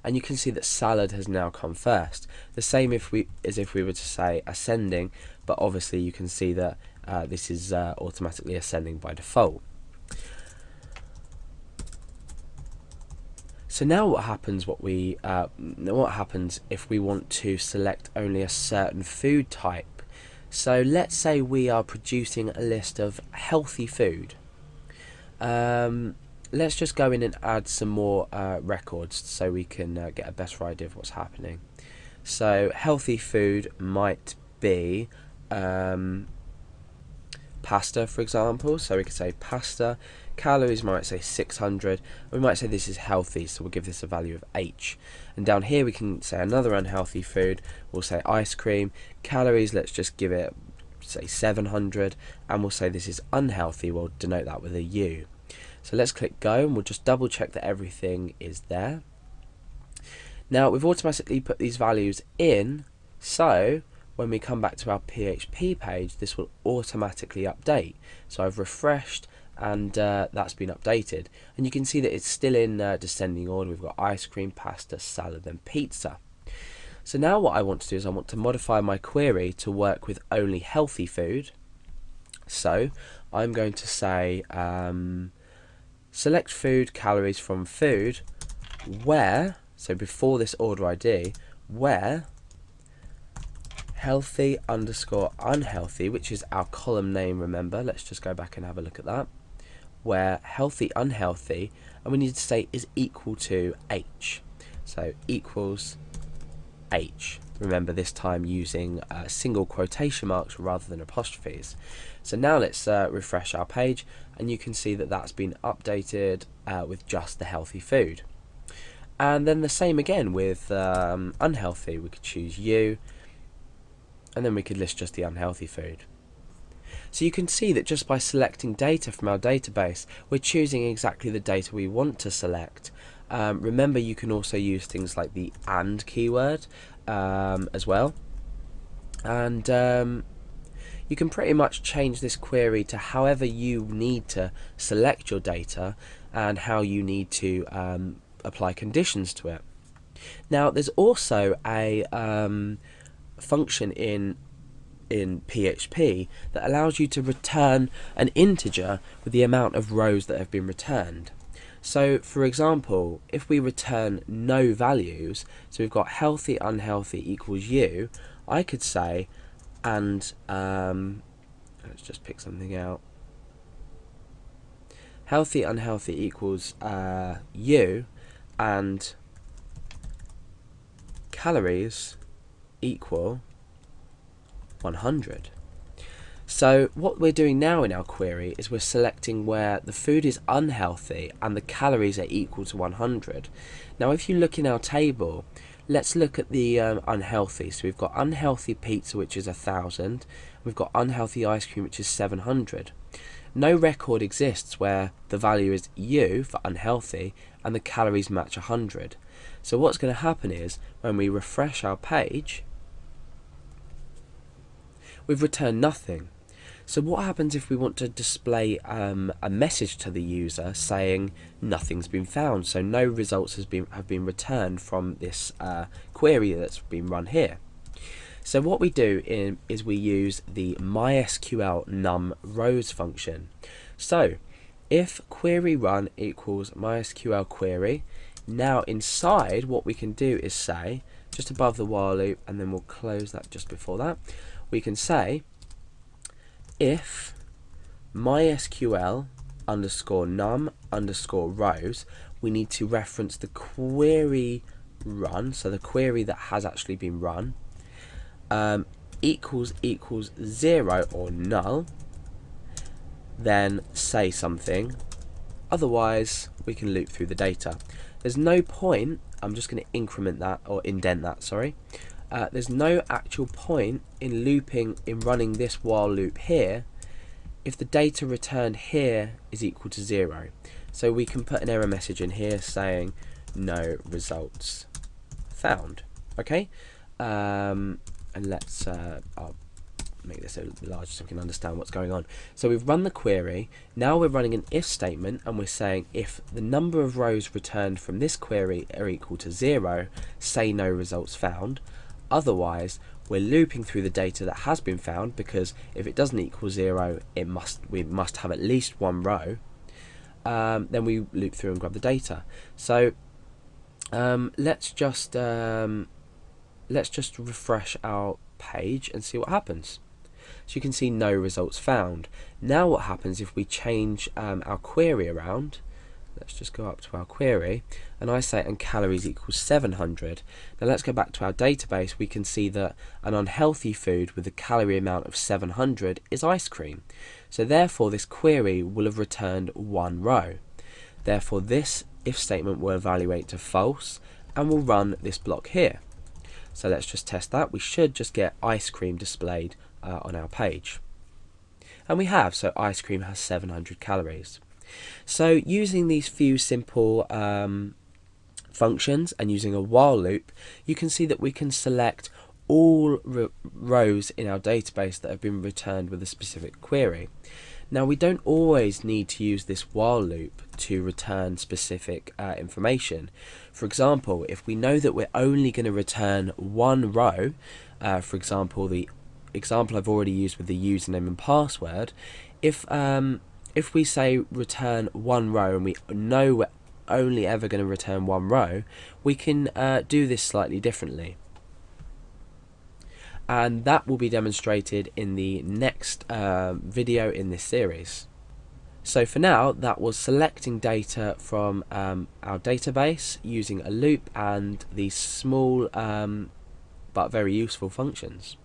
and you can see that salad has now come first. The same as if we were to say ascending, but obviously you can see that this is automatically ascending by default. So now what happens if we want to select only a certain food type? So let's say we are producing a list of healthy food. Let's just go in and add some more records so we can get a better idea of what's happening. So healthy food might be pasta, for example. So we could say pasta. Calories might say 600. We might say this is healthy, so we'll give this a value of H. And down here we can say another unhealthy food. We'll say ice cream. Calories, let's just give it, say 700, and we'll say this is unhealthy. We'll denote that with a U. So let's click go, and we'll just double check that everything is there. Now we've automatically put these values in, so when we come back to our PHP page, this will automatically update. So I've refreshed, and that's been updated, and you can see that it's still in descending order. We've got ice cream, pasta, salad, and pizza. So now what I want to do is I want to modify my query to work with only healthy food. So I'm going to say select food calories from food where, so before this order ID, where healthy underscore unhealthy, which is our column name, remember, let's just go back and have a look at that, where healthy unhealthy, and we need to say is equal to H. So equals H. Remember, this time using single quotation marks rather than apostrophes. So now let's refresh our page, and you can see that that's been updated with just the healthy food. And then the same again with unhealthy. We could choose U, and then we could list just the unhealthy food. So you can see that just by selecting data from our database, we're choosing exactly the data we want to select. Remember, you can also use things like the AND keyword as well, and you can pretty much change this query to however you need to select your data and how you need to apply conditions to it. Now there's also a function in PHP that allows you to return an integer with the amount of rows that have been returned. So for example, if we return no values, so we've got healthy unhealthy equals U, I could say, and let's just pick something out, healthy unhealthy equals U, and calories equal 100. So what we're doing now in our query is we're selecting where the food is unhealthy and the calories are equal to 100. Now if you look in our table, let's look at the unhealthy. So we've got unhealthy pizza, which is 1000. We've got unhealthy ice cream, which is 700. No record exists where the value is U for unhealthy and the calories match 100. So what's going to happen is when we refresh our page, we've returned nothing. So what happens if we want to display a message to the user saying nothing's been found, so no results have been returned from this query that's been run here? So what we do is we use the MySQL num rows function. So if query run equals MySQL query, now inside what we can do is say, just above the while loop, and then we'll close that just before that, we can say if MySQL underscore num underscore rows, we need to reference the query run, so the query that has actually been run, equals 0 or null, then say something, otherwise we can loop through the data. There's no point, I'm just going to increment that, or indent that, sorry. There's no actual point in running this while loop here if the data returned here is equal to 0. So we can put an error message in here saying no results found. Okay, and let's I'll make this a little larger so we can understand what's going on. So we've run the query. Now we're running an if statement, and we're saying if the number of rows returned from this query are equal to 0, say no results found. Otherwise, we're looping through the data that has been found, because if it doesn't equal 0, we must have at least one row. Then we loop through and grab the data. So let's just refresh our page and see what happens. So you can see no results found. Now what happens if we change our query around? Let's just go up to our query, and I say and calories equals 700. Now let's go back to our database. We can see that an unhealthy food with a calorie amount of 700 is ice cream. So therefore this query will have returned one row. Therefore this if statement will evaluate to false, and we'll run this block here. So let's just test that. We should just get ice cream displayed on our page. And we have, so ice cream has 700 calories. So using these few simple functions and using a while loop, you can see that we can select all rows in our database that have been returned with a specific query. Now we don't always need to use this while loop to return specific information. For example, if we know that we're only going to return one row, for example the example I've already used with the username and password, if we say return one row and we know we're only ever going to return one row, we can do this slightly differently. And that will be demonstrated in the next video in this series. So for now, that was selecting data from our database using a loop and these small but very useful functions.